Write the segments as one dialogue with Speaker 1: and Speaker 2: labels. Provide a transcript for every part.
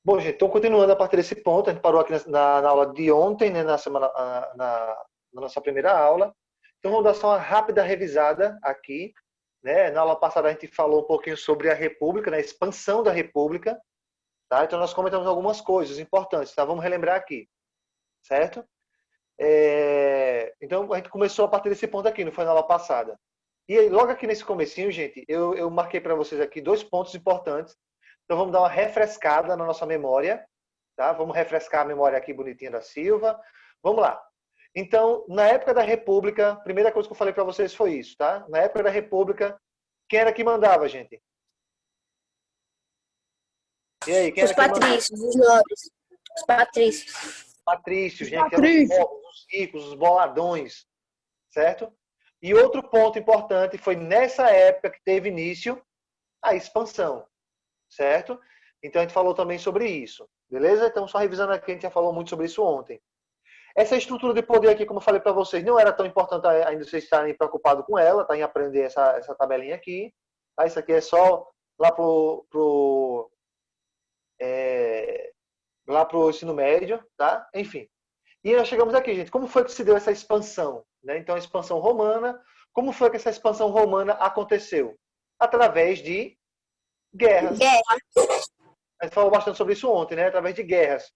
Speaker 1: Bom, gente, então continuando a partir desse ponto, a gente parou aqui na aula de ontem, né, na nossa primeira aula. Então vamos dar só uma rápida revisada aqui, né? Na aula passada a gente falou um pouquinho sobre a República, né, a expansão da República, tá? Então nós comentamos algumas coisas importantes, tá? Vamos relembrar aqui, certo? Então a gente começou a partir desse ponto aqui, não foi na aula passada. E aí, logo aqui nesse comecinho, gente, eu marquei para vocês aqui dois pontos importantes. Então vamos dar uma refrescada na nossa memória, tá? Vamos refrescar a memória aqui bonitinha da Silva. Vamos lá. Então, na época da República, a primeira coisa que eu falei para vocês foi isso, tá? Na época da República, quem era que mandava, gente? E aí, quem
Speaker 2: Os
Speaker 1: era que mandava?
Speaker 2: patrícios, os nobres. Os patrícios.
Speaker 1: Patrícios, gente, que eram os pobres, os ricos, os boladões, certo? E outro ponto importante foi nessa época que teve início a expansão, certo? Então a gente falou também sobre isso, beleza? Então só revisando aqui, a gente já falou muito sobre isso ontem. Essa estrutura de poder aqui, como eu falei para vocês, não era tão importante ainda vocês estarem preocupados com ela, tá? Em aprender essa tabelinha aqui. Tá? Isso aqui é só lá pro ensino médio, tá? Enfim. E nós chegamos aqui, gente. Como foi que se deu essa expansão? Né? Então, a expansão romana. Como foi que essa expansão romana aconteceu? Através de guerras. A gente falou bastante sobre isso ontem, né? Através de guerras.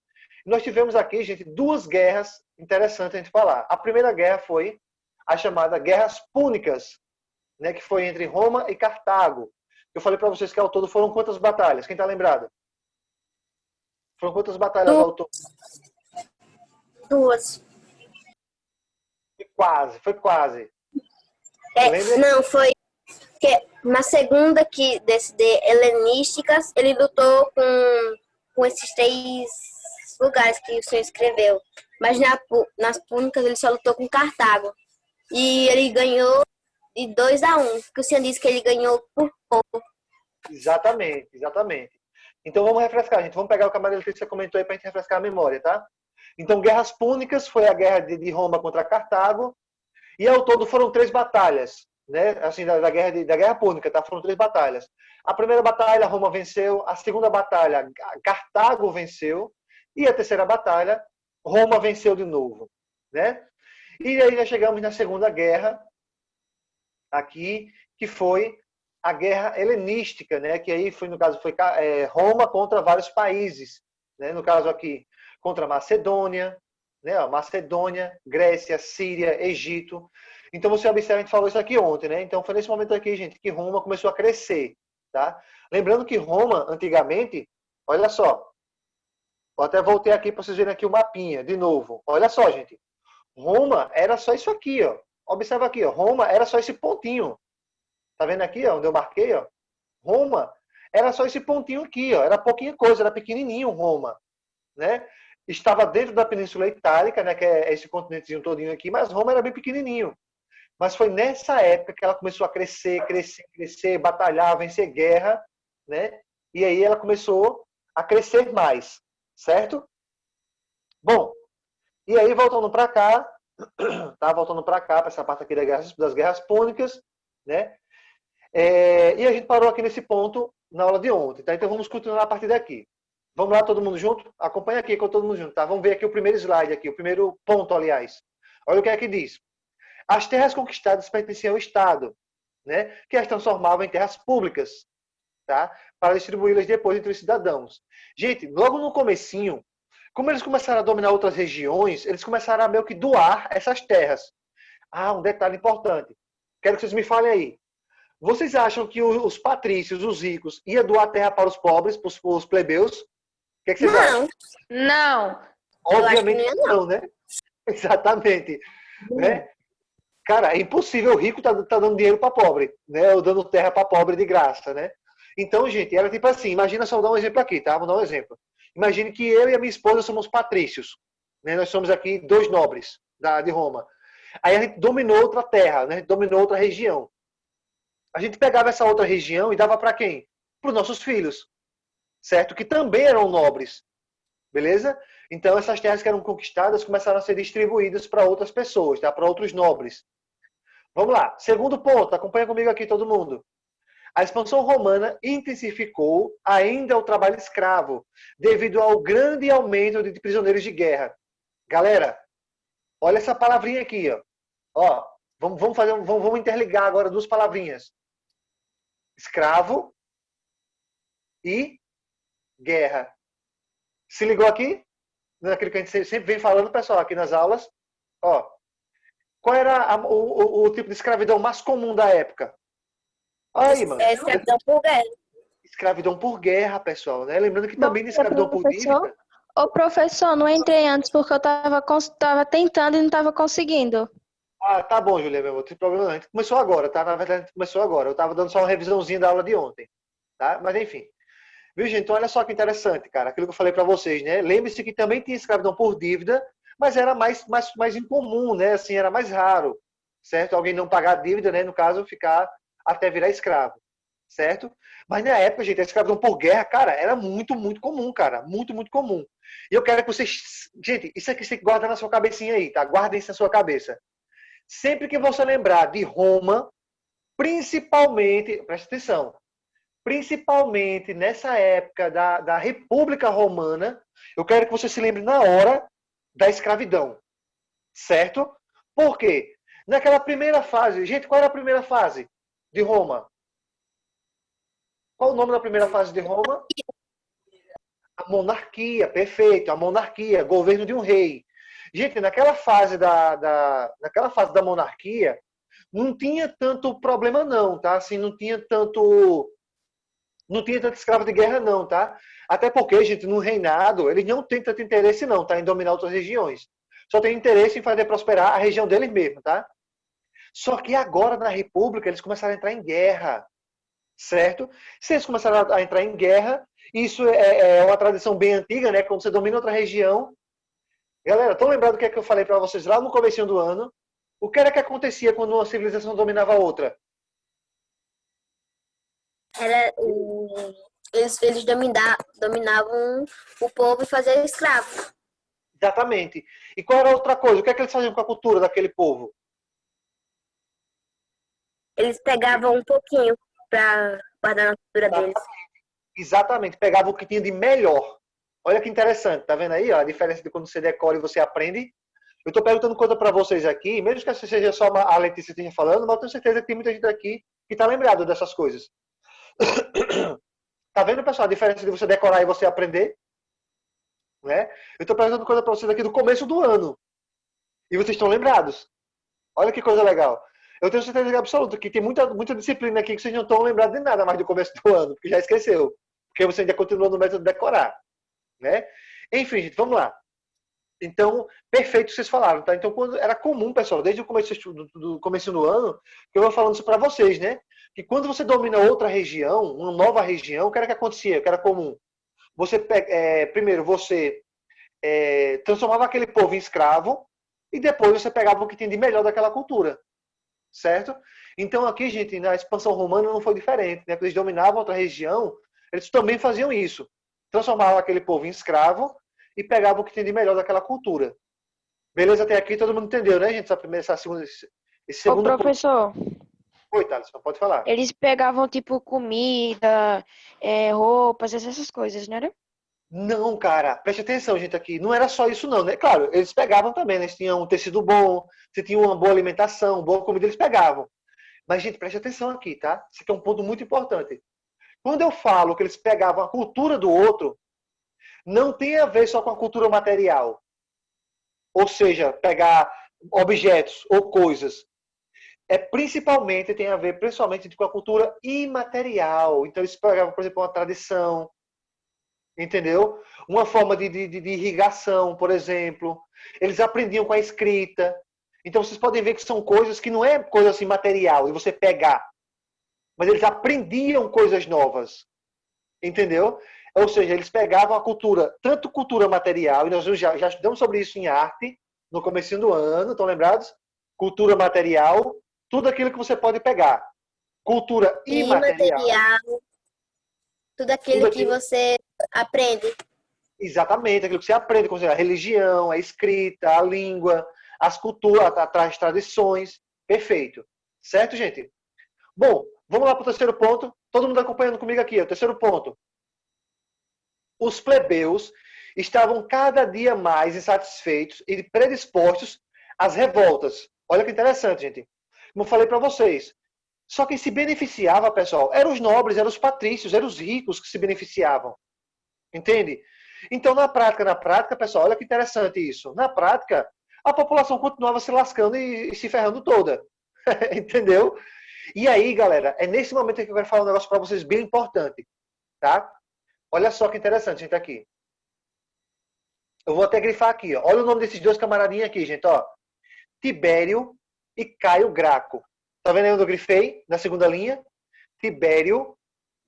Speaker 1: Nós tivemos aqui, gente, duas guerras interessantes a gente falar. A primeira guerra foi a chamada Guerras Púnicas, né? Que foi entre Roma e Cartago. Eu falei para vocês que ao todo foram quantas batalhas? Quem está lembrado? Foram quantas batalhas ao todo?
Speaker 2: Duas.
Speaker 1: Foi quase.
Speaker 2: Não, foi que na segunda que desse de helenísticas, ele lutou com esses três lugares que o senhor escreveu. Mas nas púnicas ele só lutou com Cartago. E ele ganhou de 2-1, porque o senhor disse que ele ganhou por pouco.
Speaker 1: Exatamente, exatamente. Então vamos refrescar, gente. Vamos pegar o que a Maria Letícia comentou aí para a gente refrescar a memória, tá? Então, Guerras Púnicas foi a guerra de Roma contra Cartago. E ao todo foram 3 batalhas, né? Assim, da Guerra Púnica, tá? Foram 3 batalhas. A primeira batalha, Roma venceu. A segunda batalha, Cartago venceu. E a terceira batalha, Roma venceu de novo, né? E aí nós chegamos na Segunda Guerra, aqui, que foi a Guerra Helenística, né? Que aí foi, no caso, foi Roma contra vários países, né? No caso aqui, contra a Macedônia, né? Macedônia, Grécia, Síria, Egito. Então você observa, a gente falou isso aqui ontem, né? Então foi nesse momento aqui, gente, que Roma começou a crescer, tá? Lembrando que Roma, antigamente, olha só, eu até voltei aqui para vocês verem aqui o mapinha, de novo. Olha só, gente. Roma era só isso aqui, ó. Observa aqui, ó. Roma era só esse pontinho. Tá vendo aqui, ó, onde eu marquei, ó? Roma era só esse pontinho aqui, ó. Era pouquinha coisa, era pequenininho Roma, né? Estava dentro da Península Itálica, né, que é esse continentezinho todinho aqui, mas Roma era bem pequenininho. Mas foi nessa época que ela começou a crescer, batalhar, vencer guerra, né? E aí ela começou a crescer mais, certo? Bom, e aí voltando para cá, tá? Voltando para cá, para essa parte aqui das guerras púnicas, né? E a gente parou aqui nesse ponto na aula de ontem, tá? Então vamos continuar a partir daqui. Vamos lá, todo mundo junto? Acompanha aqui com todo mundo junto, tá? Vamos ver aqui o primeiro slide aqui, o primeiro ponto, aliás. Olha o que é que diz. As terras conquistadas pertenciam ao Estado, né? Que as transformavam em terras públicas, tá? Para distribuí-las depois entre os cidadãos. Gente, logo no comecinho, como eles começaram a dominar outras regiões, eles começaram a meio que doar essas terras. Ah, um detalhe importante. Quero que vocês me falem aí. Vocês acham que os patrícios, os ricos, iam doar terra para os pobres, para os plebeus? O que, é que vocês acham?
Speaker 3: Não.
Speaker 1: Obviamente não, né? Exatamente. Né? Cara, é impossível o rico tá dando dinheiro para pobre, né? Ou dando terra para pobre de graça, né? Então, gente, era tipo assim, imagina só, vou dar um exemplo aqui, tá? Vou dar um exemplo. Imagine que eu e a minha esposa somos patrícios, né? Nós somos aqui 2 nobres de Roma. Aí a gente dominou outra terra, né? Dominou outra região. A gente pegava essa outra região e dava para quem? Para os nossos filhos, certo? Que também eram nobres, beleza? Então essas terras que eram conquistadas começaram a ser distribuídas para outras pessoas, tá? Para outros nobres. Vamos lá. Segundo ponto, acompanha comigo aqui todo mundo. A expansão romana intensificou ainda o trabalho escravo, devido ao grande aumento de prisioneiros de guerra. Galera, olha essa palavrinha aqui, ó. Ó, vamos interligar agora duas palavrinhas. Escravo e guerra. Se ligou aqui? Naquilo que a gente sempre vem falando, pessoal, aqui nas aulas. Ó, qual era o tipo de escravidão mais comum da época? Olha aí, mano.
Speaker 2: Escravidão por guerra.
Speaker 1: Escravidão por guerra, pessoal, né? Lembrando que
Speaker 3: Bom
Speaker 1: também de
Speaker 3: dia,
Speaker 1: escravidão por
Speaker 3: professor.
Speaker 1: dívida.
Speaker 3: Ô, professor, não entrei antes porque eu tava tentando e não tava conseguindo.
Speaker 1: Ah, tá bom, Julia, meu amor, não tem problema não. A gente começou agora, tá? Na verdade, a gente começou agora. Eu tava dando só uma revisãozinha da aula de ontem, tá? Mas enfim. Viu, gente? Então, olha só que interessante, cara. Aquilo que eu falei para vocês, né? Lembre-se que também tinha escravidão por dívida, mas era mais incomum, né? Assim, era mais raro, certo? Alguém não pagar a dívida, né? No caso, ficar até virar escravo, certo? Mas na época, gente, a escravidão por guerra, cara, era muito, muito comum, cara. Muito, muito comum. E eu quero que vocês... Gente, isso aqui você guarda na sua cabecinha aí, tá? Guardem isso na sua cabeça. Sempre que você lembrar de Roma, principalmente... Presta atenção. Principalmente nessa época da República Romana, eu quero que você se lembre na hora da escravidão. Certo? Por quê? Naquela primeira fase, gente, qual era a primeira fase de Roma? Qual o nome da primeira fase de Roma? A monarquia, perfeito, a monarquia, governo de um rei. Gente, naquela fase naquela fase da monarquia, não tinha tanto problema não, tá? Assim, não tinha tanto escravo de guerra não, tá? Até porque, gente, no reinado, eles não têm tanto interesse não, tá? Em dominar outras regiões. Só tem interesse em fazer prosperar a região deles mesmo, tá? Só que agora, na República, eles começaram a entrar em guerra, certo? Se eles começaram a entrar em guerra, isso é uma tradição bem antiga, né? Quando você domina outra região. Galera, estão lembrados do que é que eu falei para vocês lá no começo do ano? O que era que acontecia quando uma civilização dominava a outra?
Speaker 2: Eles dominavam o povo e faziam escravo.
Speaker 1: Exatamente. E qual era a outra coisa? O que é que eles faziam com a cultura daquele povo?
Speaker 2: Eles pegavam um pouquinho para guardar na cultura deles.
Speaker 1: Exatamente. Pegavam o que tinha de melhor. Olha que interessante. Tá vendo aí ó, a diferença de quando você decora e você aprende? Eu estou perguntando coisa para vocês aqui, mesmo que seja só a Letícia esteja falando, mas eu tenho certeza que tem muita gente aqui que está lembrado dessas coisas. Tá vendo, pessoal, a diferença de você decorar e você aprender? Né? Eu estou perguntando coisa para vocês aqui do começo do ano. E vocês estão lembrados. Olha que coisa legal. Eu tenho certeza absoluta que tem muita disciplina aqui que vocês não estão lembrados de nada mais do começo do ano, porque já esqueceu. Porque você ainda continua no método de decorar. Né? Enfim, gente, vamos lá. Então, perfeito o que vocês falaram, tá? Então, quando era comum, pessoal, desde o começo do começo do ano, que eu vou falando isso para vocês, né? Que quando você domina outra região, uma nova região, o que era que acontecia? O que era comum? Você, primeiro, você transformava aquele povo em escravo e depois você pegava o que tinha de melhor daquela cultura, certo? Então, aqui, gente, na expansão romana não foi diferente, né? Quando eles dominavam outra região, eles também faziam isso. Transformavam aquele povo em escravo e pegavam o que tinha de melhor daquela cultura. Beleza? Até aqui todo mundo entendeu, né, gente? Esse segundo
Speaker 3: Ô, professor,
Speaker 1: Oi, Thales, pode falar.
Speaker 3: eles pegavam, tipo, comida, roupas, essas coisas, não era?
Speaker 1: Não, cara, preste atenção, gente, aqui. Não era só isso, não, né? Claro, eles pegavam também, né? Eles tinham um tecido bom, você tinha uma boa alimentação, boa comida, eles pegavam. Mas, gente, preste atenção aqui, tá? Isso aqui é um ponto muito importante. Quando eu falo que eles pegavam a cultura do outro, não tem a ver só com a cultura material. Ou seja, pegar objetos ou coisas. Principalmente, tem a ver principalmente com a cultura imaterial. Então, eles pegavam, por exemplo, uma tradição, entendeu? Uma forma de irrigação, por exemplo. Eles aprendiam com a escrita. Então, vocês podem ver que são coisas que não é coisa assim material, e você pegar. Mas eles aprendiam coisas novas. Entendeu? Ou seja, eles pegavam a cultura, tanto cultura material, e nós já estudamos sobre isso em arte, no comecinho do ano, estão lembrados? Cultura material, tudo aquilo que você pode pegar. Cultura imaterial.
Speaker 2: Tudo aquilo que você aprende.
Speaker 1: Exatamente, aquilo que você aprende, como a religião, a escrita, a língua, as culturas, as tradições. Perfeito. Certo, gente? Bom, vamos lá para o terceiro ponto. Todo mundo acompanhando comigo aqui, o terceiro ponto. Os plebeus estavam cada dia mais insatisfeitos e predispostos às revoltas. Olha que interessante, gente. Como eu falei para vocês. Só quem se beneficiava, pessoal, eram os nobres, eram os patrícios, eram os ricos que se beneficiavam. Entende? Então, na prática, pessoal, olha que interessante isso. Na prática, a população continuava se lascando e se ferrando toda. Entendeu? E aí, galera, é nesse momento que eu quero falar um negócio para vocês bem importante. Tá? Olha só que interessante, gente, aqui. Eu vou até grifar aqui, ó. Olha o nome desses dois camaradinhos aqui, gente, ó. Tibério e Caio Graco. Tá vendo aí onde eu grifei? Na segunda linha. Tibério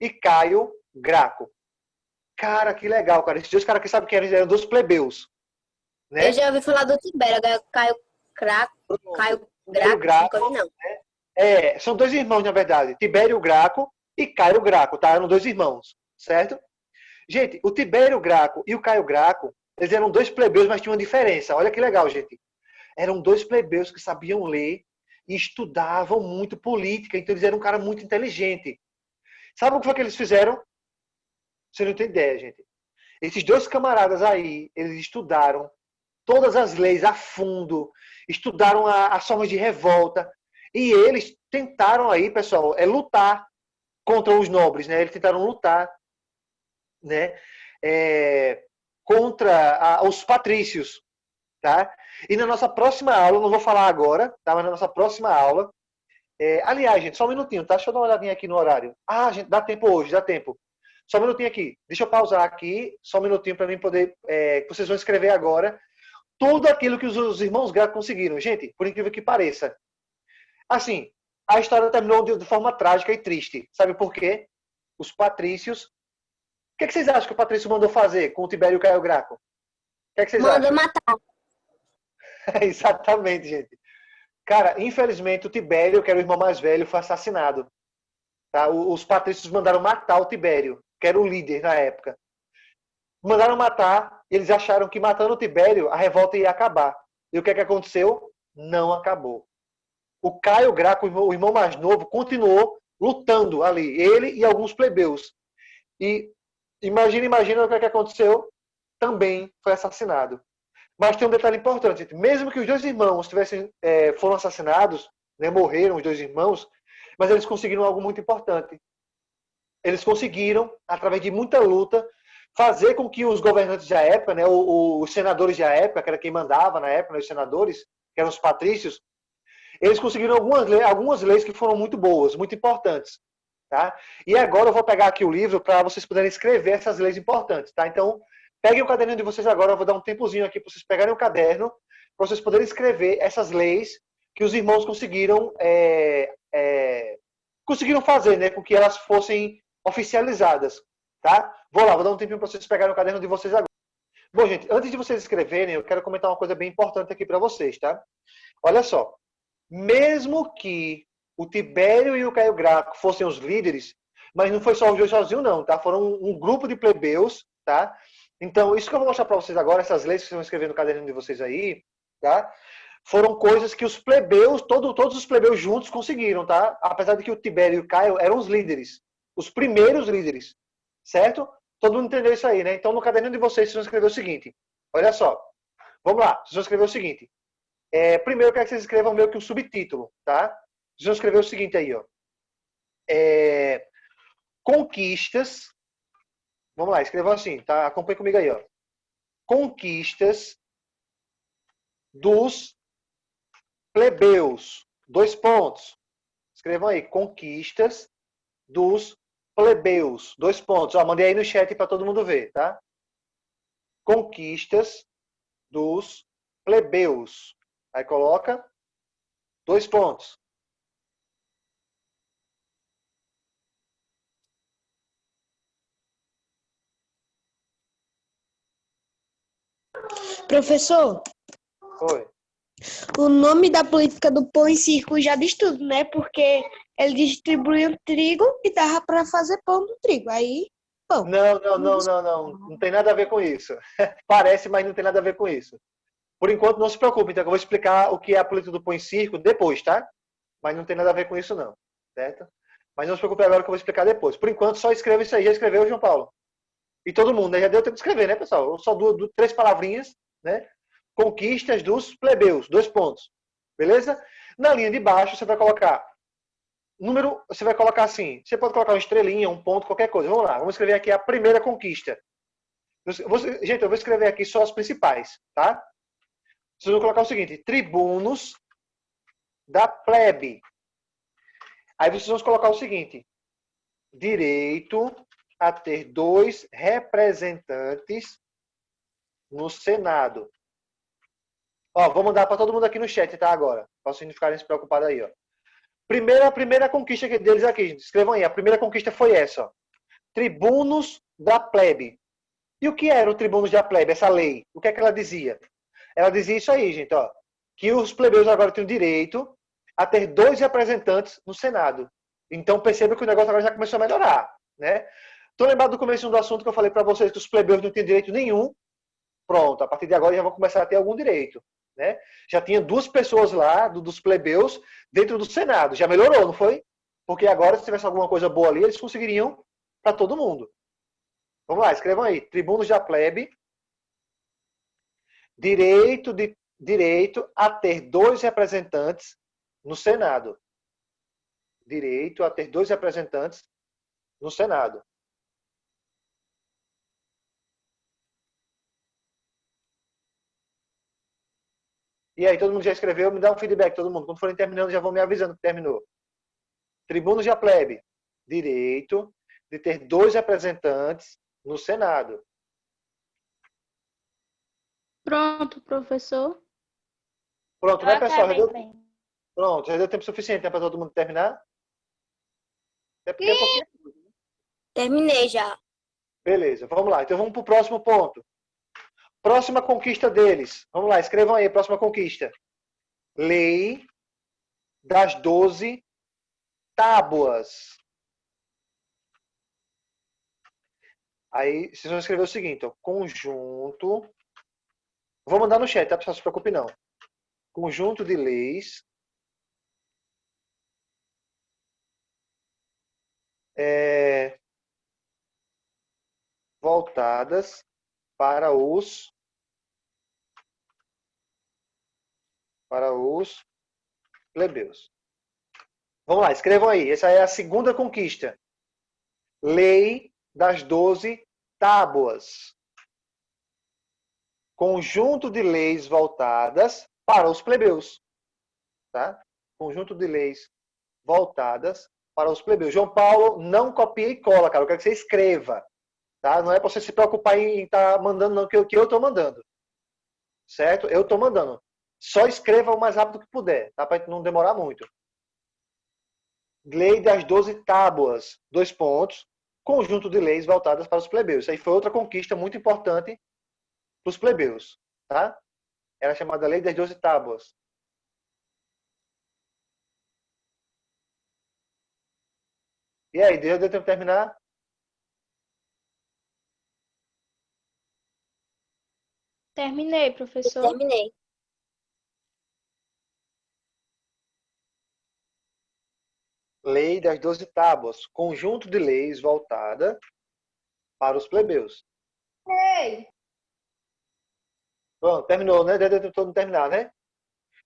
Speaker 1: e Caio Graco. Cara, que legal, cara. Esses dois caras que sabem que eram dos plebeus. Né?
Speaker 2: Eu já ouvi falar do Tibério, agora Caio Graco, nunca vi, não.
Speaker 1: São dois irmãos, na verdade. Tibério Graco e Caio Graco, tá? Eram dois irmãos, certo? Gente, o Tibério Graco e o Caio Graco, eles eram dois plebeus, mas tinha uma diferença. Olha que legal, gente. Eram dois plebeus que sabiam ler e estudavam muito política, então eles eram um cara muito inteligente. Sabe o que foi que eles fizeram? Você não tem ideia, gente. Esses dois camaradas aí, eles estudaram todas as leis a fundo, estudaram as formas de revolta, e eles tentaram aí, pessoal, lutar contra os nobres, né? Eles tentaram lutar, né? Contra os patrícios, tá? E na nossa próxima aula, não vou falar agora, tá? Mas na nossa próxima aula, aliás, gente, só um minutinho, tá? Deixa eu dar uma olhadinha aqui no horário. Ah, gente, dá tempo hoje, dá tempo. Só um minutinho aqui. Deixa eu pausar aqui, só um minutinho para mim poder, vocês vão escrever agora tudo aquilo que os irmãos Graco conseguiram. Gente, por incrível que pareça. Assim, a história terminou de forma trágica e triste. Sabe por quê? Os patrícios. O que vocês acham que o Patrício mandou fazer com o Tibério e o Caio Graco? O que vocês acham?
Speaker 2: Mandou matar.
Speaker 1: Exatamente, gente. Cara, infelizmente o Tibério, que era o irmão mais velho, foi assassinado. Tá? Os patrícios mandaram matar o Tibério, que era o líder na época. Mandaram matar, eles acharam que matando o Tibério a revolta ia acabar. E o que aconteceu? Não acabou. O Caio Graco, o irmão mais novo, continuou lutando ali, ele e alguns plebeus. E imagina o que aconteceu? Também foi assassinado. Mas tem um detalhe importante, mesmo que os dois irmãos foram assassinados, né, morreram os dois irmãos, mas eles conseguiram algo muito importante. Eles conseguiram, através de muita luta, fazer com que os governantes da época, né, os senadores da época, que era quem mandava na época, né, os senadores, que eram os patrícios, eles conseguiram algumas leis que foram muito boas, muito importantes. Tá? E agora eu vou pegar aqui o livro para vocês poderem escrever essas leis importantes. Tá? Então, peguem o caderninho de vocês agora, eu vou dar um tempozinho aqui para vocês pegarem o caderno, para vocês poderem escrever essas leis que os irmãos conseguiram fazer, né, com que elas fossem oficializadas. Tá? Vou dar um tempinho para vocês pegarem o caderno de vocês agora. Bom, gente, antes de vocês escreverem, eu quero comentar uma coisa bem importante aqui para vocês. Tá? Olha só. Mesmo que o Tibério e o Caio Graco fossem os líderes, mas não foi só os dois sozinhos, não, tá? Foram um grupo de plebeus, tá? Então, isso que eu vou mostrar para vocês agora, essas leis que vocês vão escrever no caderno de vocês aí, tá? Foram coisas que os plebeus, todos os plebeus juntos conseguiram, tá? Apesar de que o Tibério e o Caio eram os líderes, os primeiros líderes, certo? Todo mundo entendeu isso aí, né? Então, no caderno de vocês vão escrever o seguinte, olha só, vamos lá, vocês vão escrever o seguinte, primeiro eu quero que vocês escrevam meio que um subtítulo, tá? Vocês vão escrever o seguinte aí, ó. Conquistas. Vamos lá, escrevam assim, tá? Acompanhe comigo aí, ó. Conquistas dos plebeus. 2 pontos. Escrevam aí, conquistas dos plebeus. 2 pontos. Ó, mandei aí no chat para todo mundo ver, tá? Conquistas dos plebeus. Aí coloca 2 pontos.
Speaker 4: Professor,
Speaker 1: Oi.
Speaker 4: o nome da política do pão e circo já diz tudo, né? Porque ele distribuía trigo e dava para fazer pão do trigo. Aí, pão.
Speaker 1: Não. Não tem nada a ver com isso. Parece, mas não tem nada a ver com isso. Por enquanto, não se preocupe. Então, eu vou explicar o que é a política do pão e circo depois, tá? Mas não tem nada a ver com isso, não. Certo? Mas não se preocupe agora que eu vou explicar depois. Por enquanto, só escreva isso aí. Já escreveu, João Paulo? E todo mundo, né? Já deu tempo de escrever, né, pessoal? Só três palavrinhas, né? Conquistas dos plebeus, 2 pontos. Beleza? Na linha de baixo, você vai colocar número, você vai colocar assim, você pode colocar uma estrelinha, um ponto, qualquer coisa. Vamos lá, vamos escrever aqui a primeira conquista. Gente, eu vou escrever aqui só as principais, tá? Vocês vão colocar o seguinte, tribunos da plebe. Aí vocês vão colocar o seguinte, direito a ter 2 representantes no Senado. Ó, vou mandar para todo mundo aqui no chat, tá? Agora, para vocês não ficarem se preocupados aí, ó. A primeira conquista deles aqui, escrevam aí. A primeira conquista foi essa, ó. Tribunos da plebe. E o que era o tribunos da plebe, essa lei? O que é que ela dizia? Ela dizia isso aí, gente, ó. Que os plebeus agora tinham direito a ter 2 representantes no Senado. Então perceba que o negócio agora já começou a melhorar, né? Estão lembrados do começo do assunto que eu falei para vocês que os plebeus não tinham direito nenhum? Pronto, a partir de agora já vão começar a ter algum direito, né? Já tinha 2 pessoas lá, dos plebeus, dentro do Senado. Já melhorou, não foi? Porque agora, se tivesse alguma coisa boa ali, eles conseguiriam para todo mundo. Vamos lá, escrevam aí. Tribunos da plebe. Direito a ter 2 representantes no Senado. Direito a ter 2 representantes no Senado. E aí, todo mundo já escreveu? Me dá um feedback, todo mundo. Quando forem terminando, já vão me avisando que terminou. Tribunos da plebe. Direito de ter 2 representantes no Senado.
Speaker 3: Pronto, professor.
Speaker 1: Pronto, né, pessoal?
Speaker 3: Pronto.
Speaker 1: Já deu tempo suficiente, né, para todo mundo terminar? Até porque é pouquinho.
Speaker 2: Terminei já.
Speaker 1: Beleza, vamos lá. Então vamos para o próximo ponto. Próxima conquista deles. Vamos lá, escrevam aí, próxima conquista. Lei das 12 tábuas. Aí vocês vão escrever o seguinte, ó, conjunto. Vou mandar no chat, tá, pessoal? Não se preocupe não. Conjunto de leis voltadas para os plebeus. Vamos lá, escrevam aí. Essa é a segunda conquista. Lei das 12 tábuas. Conjunto de leis voltadas para os plebeus. Tá? Conjunto de leis voltadas para os plebeus. João Paulo, não copia e cola, cara. Eu quero que você escreva. Tá? Não é para você se preocupar em estar mandando, não, que eu estou mandando. Certo? Eu estou mandando. Só escreva o mais rápido que puder, tá? Para não demorar muito. Lei das 12 tábuas, 2 pontos. Conjunto de leis voltadas para os plebeus. Isso aí foi outra conquista muito importante para os plebeus. Tá? Era chamada Lei das 12 tábuas. E aí, deu tempo de terminar?
Speaker 3: Terminei, professor.
Speaker 2: Terminei.
Speaker 1: Lei das 12 tábuas. Conjunto de leis voltada para os plebeus.
Speaker 3: Ei!
Speaker 1: Pronto, terminou, né? Deu tempo todo terminar, né?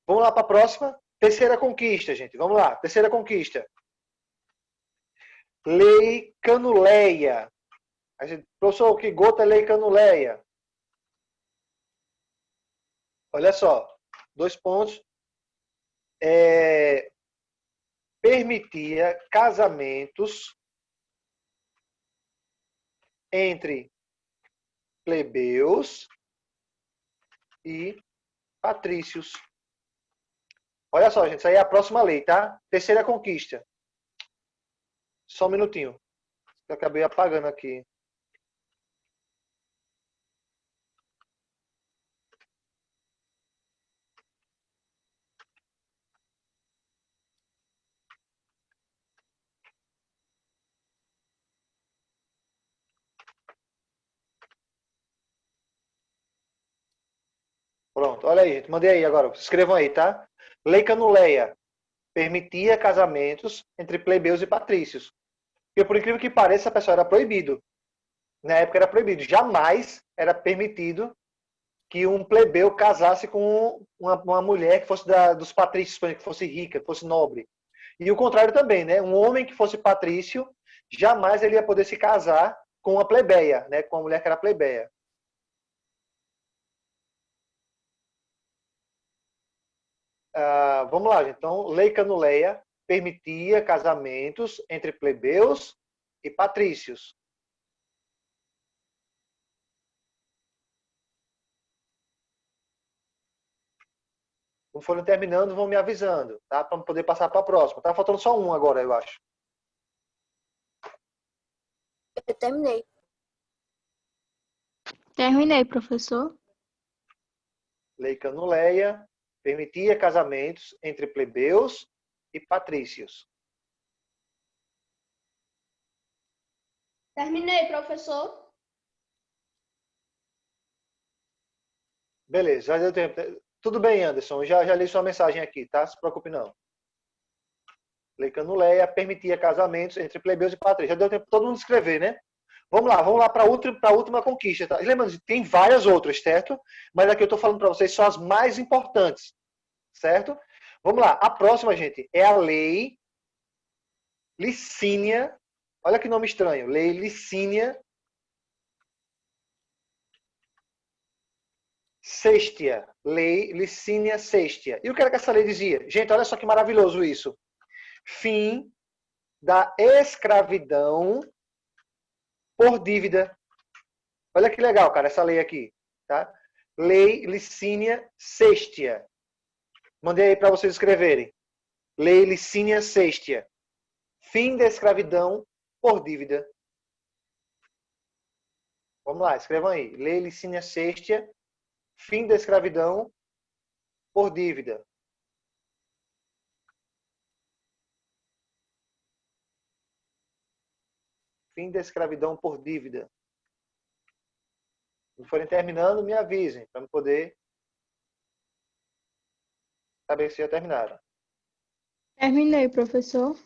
Speaker 1: Vamos lá para a próxima. Terceira conquista, gente. Vamos lá. Terceira conquista. Lei Canuleia. A gente, professor, que gota é Lei Canuleia? Olha só. 2 pontos. Permitia casamentos entre plebeus e patrícios. Olha só, gente, isso aí é a próxima lei, tá? Terceira conquista. Só um minutinho. Eu acabei apagando aqui. Pronto, olha aí, gente. Mandei aí agora. Escrevam aí, tá? Lei Canuleia. permitia casamentos entre plebeus e patrícios. Porque, por incrível que pareça, pessoal, era proibido. Na época era proibido. Jamais era permitido que um plebeu casasse com uma mulher que fosse dos patrícios, que fosse rica, que fosse nobre. E o contrário também, né? Um homem que fosse patrício, jamais ele ia poder se casar com uma plebeia, né? Com uma mulher que era plebeia. Vamos lá, gente. Então, Lei Canuleia permitia casamentos entre plebeus e patrícios. Quando forem terminando, vão me avisando, tá? Para poder passar para a próxima. Tá faltando só um agora, eu acho.
Speaker 2: Eu terminei.
Speaker 3: Terminei, professor.
Speaker 1: Lei Canuleia permitia casamentos entre plebeus e patrícios.
Speaker 4: Terminei, professor.
Speaker 1: Beleza, já deu tempo. Tudo bem, Anderson. Já li sua mensagem aqui, tá? Se preocupe não. Lei Canuleia permitia casamentos entre plebeus e patrícios. Já deu tempo para todo mundo escrever, né? Vamos lá para a última conquista. Tá? Lembrando, tem várias outras, certo? Mas aqui eu estou falando para vocês só as mais importantes, certo? Vamos lá. A próxima, gente, é a Lei Licínia. Olha que nome estranho. Lei Licínia Sextia. Lei Licínia Sextia. E o que era que essa lei dizia? Gente, olha só que maravilhoso isso. Fim da escravidão por dívida. Olha que legal, cara, essa lei aqui, tá? Lei Licínia Sextia. Mandei aí para vocês escreverem. Lei Licínia Sextia. Fim da escravidão por dívida. Vamos lá, escrevam aí. Lei Licínia Sextia. Fim da escravidão por dívida. Fim da escravidão por dívida. Quando forem terminando, me avisem, para eu poder saber se já terminaram.
Speaker 3: Terminei, professor.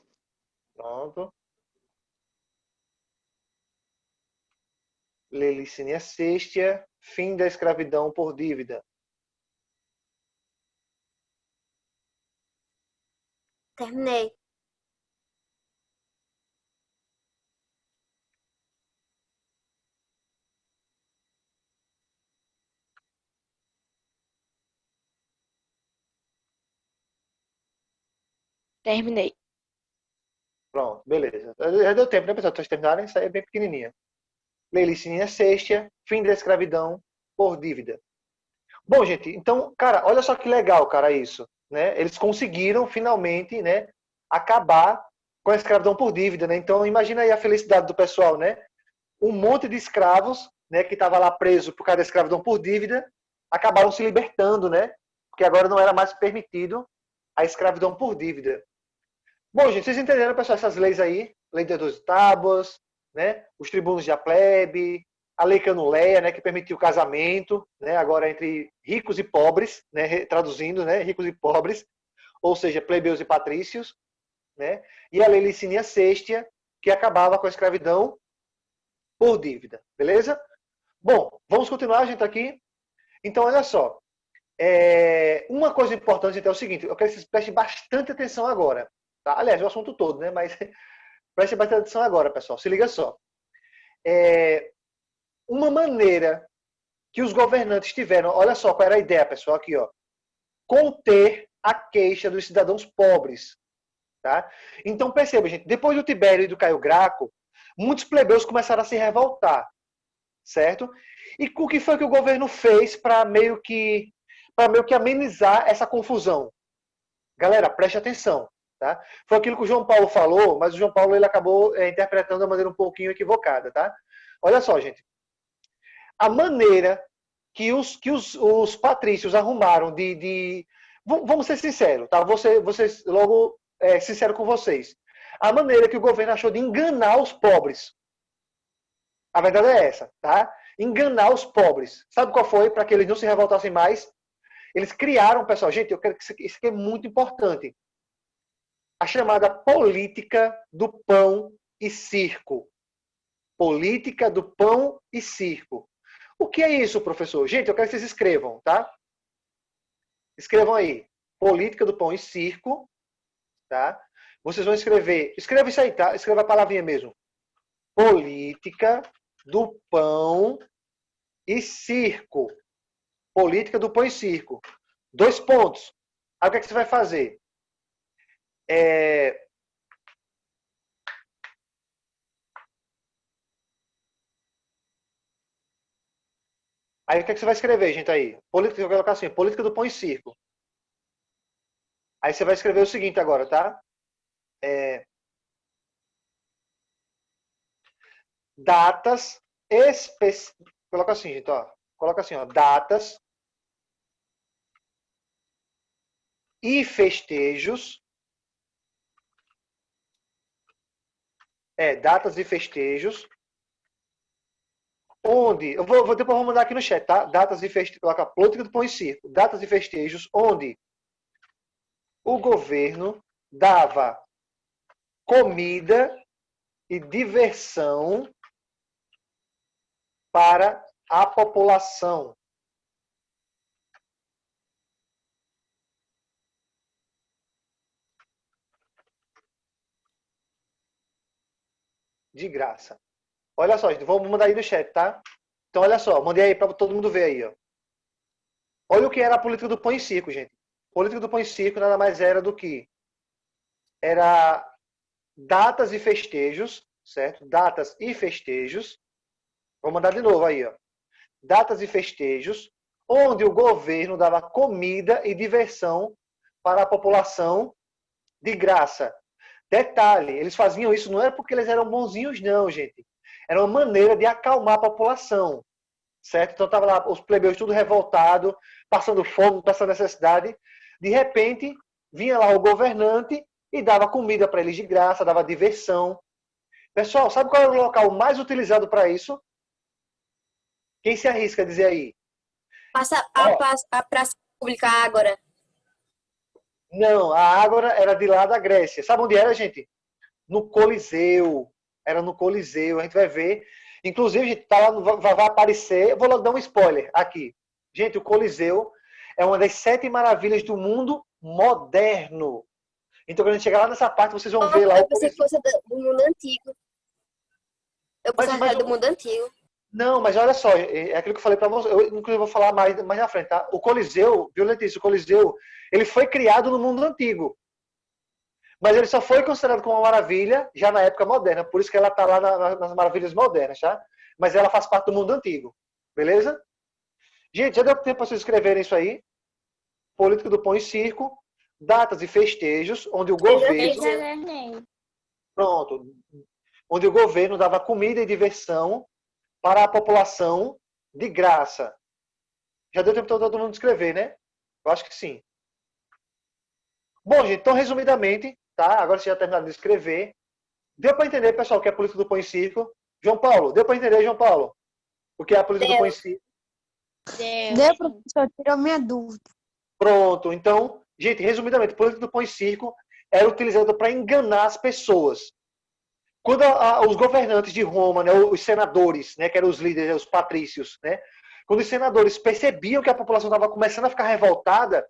Speaker 1: Pronto. Lei Licínia Sextia, fim da escravidão por dívida.
Speaker 2: Terminei.
Speaker 3: Terminei.
Speaker 1: Pronto, beleza. Já deu tempo, né, pessoal? Vocês terminarem, isso aí é bem pequenininha. Lei Licínia Sextia, fim da escravidão por dívida. Bom, gente, então, cara, olha só que legal, cara, isso. Né? Eles conseguiram, finalmente, né, acabar com a escravidão por dívida, né? Então, imagina aí a felicidade do pessoal, né? Um monte de escravos, né, que estava lá preso por causa da escravidão por dívida, acabaram se libertando, né? Porque agora não era mais permitido a escravidão por dívida. Bom, gente, vocês entenderam, pessoal, essas leis aí? Lei das 12 tábuas, né? Os tribunos de plebe, a Lei Canuleia, né, que permitiu o casamento, né, agora entre ricos e pobres, né, traduzindo, né, ricos e pobres, ou seja, plebeus e patrícios, né? E a Lei Licínia Sextia, que acabava com a escravidão por dívida, beleza? Bom, vamos continuar, gente, aqui. Então, olha só. Uma coisa importante então, é o seguinte, eu quero que vocês prestem bastante atenção agora. Tá? Aliás, o assunto todo, né? Mas prestem bastante atenção agora, pessoal. Se liga só. Uma maneira que os governantes tiveram, olha só qual era a ideia, pessoal, aqui, ó. Conter a queixa dos cidadãos pobres. Tá? Então, perceba, gente, depois do Tibério e do Caio Graco, muitos plebeus começaram a se revoltar, certo? E o que foi que o governo fez para meio que amenizar essa confusão? Galera, preste atenção, tá? Foi aquilo que o João Paulo falou, mas o João Paulo ele acabou interpretando de maneira um pouquinho equivocada, tá? Olha só, gente. A maneira que os patrícios arrumaram vamos ser sinceros, tá? Vocês logo sincero com vocês. A maneira que o governo achou de enganar os pobres. A verdade é essa, tá? Enganar os pobres. Sabe qual foi? Para que eles não se revoltassem mais? Eles criaram, pessoal, gente, eu quero que isso aqui é muito importante. a chamada política do pão e circo. Política do pão e circo. O que é isso, professor? Gente, eu quero que vocês escrevam, tá? Escrevam aí. Política do pão e circo, tá? Vocês vão escrever. Escreva isso aí, tá? Escreva a palavrinha mesmo. Política do pão e circo. Política do pão e circo. 2 pontos. Aí o que é que você vai fazer? Aí o que é que você vai escrever, gente, aí? Política, eu vou colocar assim, política do pão e circo. Aí você vai escrever o seguinte agora, tá? Datas específicas. Coloca assim, gente, ó. Coloca assim, ó. Datas e festejos. Datas e festejos. Onde, depois vou mandar aqui no chat, tá? Datas e festejos, coloca política do pão e circo. Datas e festejos onde o governo dava comida e diversão para a população. De graça. Olha só, gente, vamos mandar aí no chat, tá? Então, olha só, mandei aí para todo mundo ver aí, ó. Olha o que era a política do pão e circo, gente. A política do pão e circo nada mais era do que era datas e festejos, certo? Datas e festejos. Vou mandar de novo aí, ó. Datas e festejos, onde o governo dava comida e diversão para a população de graça. Detalhe, eles faziam isso não era porque eles eram bonzinhos, não, gente. Era uma maneira de acalmar a população, certo? Então tava lá os plebeus tudo revoltado, passando fome, passando necessidade. De repente, vinha lá o governante e dava comida para eles de graça, dava diversão. Pessoal, sabe qual é o local mais utilizado para isso? Quem se arrisca a dizer aí?
Speaker 2: A praça pública Ágora.
Speaker 1: Não, a Ágora era de lá da Grécia. Sabe onde era, gente? No Coliseu. Era no Coliseu, a gente vai ver. Inclusive, gente, tá lá, vai aparecer. Eu vou logo dar um spoiler aqui. Gente, o Coliseu é uma das 7 maravilhas do mundo moderno. Então, quando a gente chegar lá nessa parte, vocês vão ver lá.
Speaker 2: Eu pensei que fosse do mundo antigo. Eu pensei que era do mundo antigo.
Speaker 1: Não, mas olha só, é aquilo que eu falei para você. Eu, inclusive, vou falar mais na frente, tá? O Coliseu, viu, Letícia? O Coliseu, ele foi criado no mundo antigo. Mas ele só foi considerado como uma maravilha já na época moderna. Por isso que ela está lá nas maravilhas modernas, tá? Mas ela faz parte do mundo antigo. Beleza? Gente, já deu tempo para vocês escreverem isso aí? Política do pão e circo, datas e festejos, onde o governo... Pronto. Onde o governo dava comida e diversão para a população de graça. Já deu tempo para todo mundo escrever, né? Eu acho que sim. Bom, gente, então, resumidamente, tá? Agora você já terminaram de escrever. Deu para entender, pessoal, o que é a política do pão e circo? João Paulo, deu para entender, João Paulo? O que é a política do pão e circo?
Speaker 4: Deu, professor, tirou minha dúvida.
Speaker 1: Pronto, então, gente, resumidamente, a política do pão e circo era utilizada para enganar as pessoas. Quando os governantes de Roma, né, os senadores, né, que eram os líderes, os patrícios, né, quando os senadores percebiam que a população estava começando a ficar revoltada,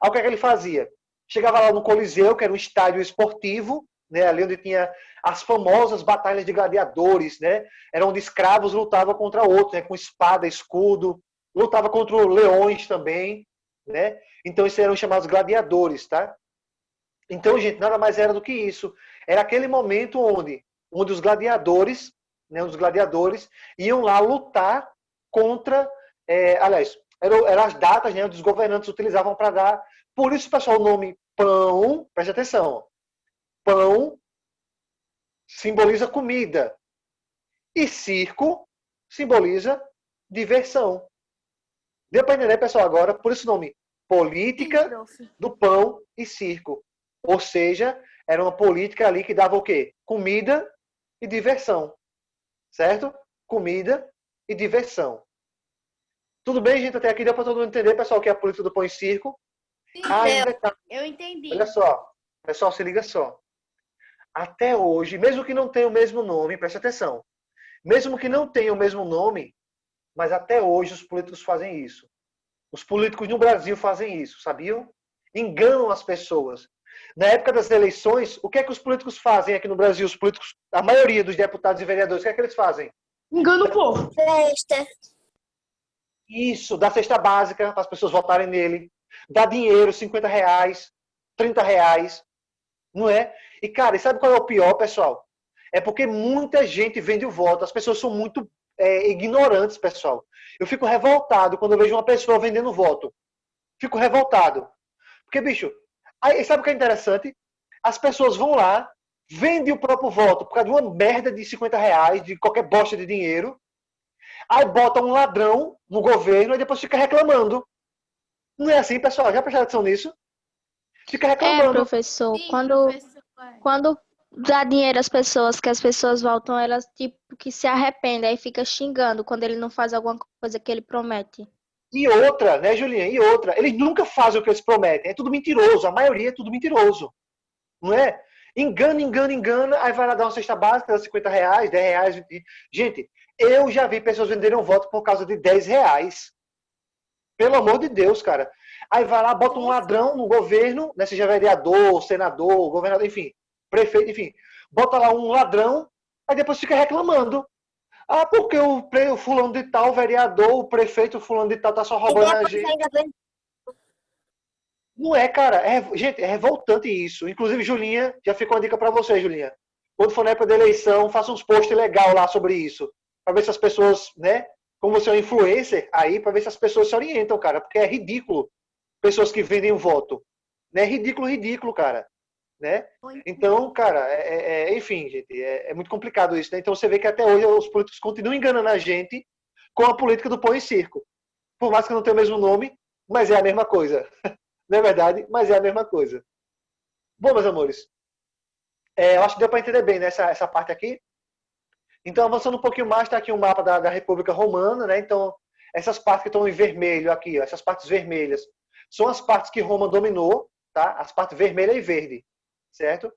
Speaker 1: o que é que ele fazia? Chegava lá no Coliseu, que era um estádio esportivo, né, ali onde tinha as famosas batalhas de gladiadores, né, era onde escravos lutavam contra outros, né, com espada, escudo, lutava contra leões também, né? Então esses eram chamados gladiadores, tá? Então, gente, nada mais era do que isso. Era aquele momento onde os gladiadores, né, os gladiadores iam lá lutar contra, aliás, eram as datas, né, onde os governantes utilizavam para dar. Por isso, pessoal, o nome pão, preste atenção, pão simboliza comida e circo simboliza diversão. Deu para entender, pessoal, agora? Por isso o nome política do pão e circo. Ou seja, era uma política ali que dava o quê? Comida e diversão. Certo? Comida e diversão. Tudo bem, gente? Até aqui deu para todo mundo entender, pessoal, o que é a política do pão e circo?
Speaker 2: Eu entendi.
Speaker 1: Olha só. Pessoal, se liga só. Até hoje, mesmo que não tenha o mesmo nome, preste atenção. Mesmo que não tenha o mesmo nome, mas até hoje os políticos fazem isso. Os políticos no Brasil fazem isso, sabiam? Enganam as pessoas. Na época das eleições, o que é que os políticos fazem aqui no Brasil? Os políticos, a maioria dos deputados e vereadores, o que é que eles fazem?
Speaker 4: Engana o povo.
Speaker 2: Festa.
Speaker 1: Isso, dá cesta básica para as pessoas votarem nele. Dá dinheiro, R$ 50, R$ 30, não é? E, cara, e sabe qual é o pior, pessoal? É porque muita gente vende o voto. As pessoas são muito ignorantes, pessoal. Eu fico revoltado quando eu vejo uma pessoa vendendo voto. Fico revoltado. Porque, bicho, aí, sabe o que é interessante? As pessoas vão lá, vendem o próprio voto por causa de uma merda de R$ 50, de qualquer bosta de dinheiro. Aí bota um ladrão no governo e depois fica reclamando. Não é assim, pessoal? Já prestaram atenção nisso? Fica reclamando.
Speaker 3: Professor,
Speaker 5: Sim,
Speaker 3: quando,
Speaker 5: professor.
Speaker 3: quando dá dinheiro às pessoas, que as pessoas voltam, elas tipo que se arrependem, aí fica xingando quando ele não faz alguma coisa que ele promete.
Speaker 1: E outra, né, Julinha? E outra, eles nunca fazem o que eles prometem. É tudo mentiroso. A maioria é tudo mentiroso. Não é? Engana, engana, engana, aí vai lá dar uma cesta básica, dá R$ 50, R$ 10. Gente, eu já vi pessoas venderem um voto por causa de R$ 10. Pelo amor de Deus, cara. Aí vai lá, bota um ladrão no governo, né, seja vereador, senador, governador, enfim, prefeito, enfim. Bota lá um ladrão, aí depois fica reclamando. Ah, porque o fulano de tal, o vereador, o prefeito, o fulano de tal tá só
Speaker 2: E
Speaker 1: roubando a
Speaker 2: depois
Speaker 1: gente.
Speaker 2: ainda vem.
Speaker 1: Não é, cara. Gente, é revoltante isso. Inclusive, Julinha, já fica uma dica pra você, Julinha. Quando for na época da eleição, faça uns posts legais lá sobre isso. Pra ver se as pessoas, né? Como você é um influencer, aí, pra ver se as pessoas se orientam, cara. Porque é ridículo. Pessoas que vendem o voto. Né? Ridículo, ridículo, cara. Né? Então, cara, enfim, gente, é muito complicado isso. Né? Então você vê que até hoje os políticos continuam enganando a gente com a política do pão e circo. Por mais que não tenha o mesmo nome, mas é a mesma coisa. Não é verdade? Mas é a mesma coisa. Bom, meus amores, eu acho que deu para entender bem nessa essa parte aqui. Então, avançando um pouquinho mais, está aqui um mapa da República Romana, né? Então, essas partes que estão em vermelho aqui, ó, essas partes vermelhas, são as partes que Roma dominou, tá? As partes vermelha e verde, certo?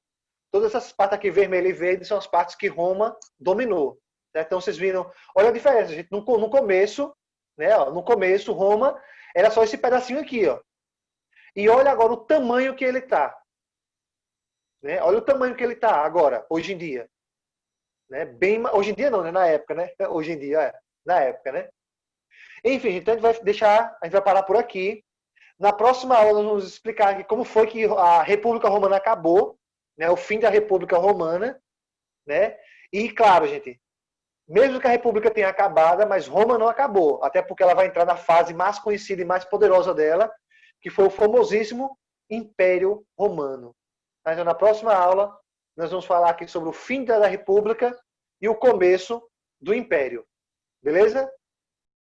Speaker 1: Todas essas partes aqui, vermelha e verde, são as partes que Roma dominou. Certo? Então, vocês viram, olha a diferença, gente. No começo, né? Ó, no começo, Roma era só esse pedacinho aqui, ó. E olha agora o tamanho que ele está. Né? Olha o tamanho que ele está agora, hoje em dia. Né? Hoje em dia não, né? Na época, né? Hoje em dia, na época, né? Enfim, então a gente vai parar por aqui. Na próxima aula nós vamos explicar aqui como foi que a República Romana acabou, né? O fim da República Romana, né? E claro, gente, mesmo que a República tenha acabado, mas Roma não acabou, até porque ela vai entrar na fase mais conhecida e mais poderosa dela, que foi o famosíssimo Império Romano. Então, na próxima aula, nós vamos falar aqui sobre o fim da República e o começo do Império. Beleza?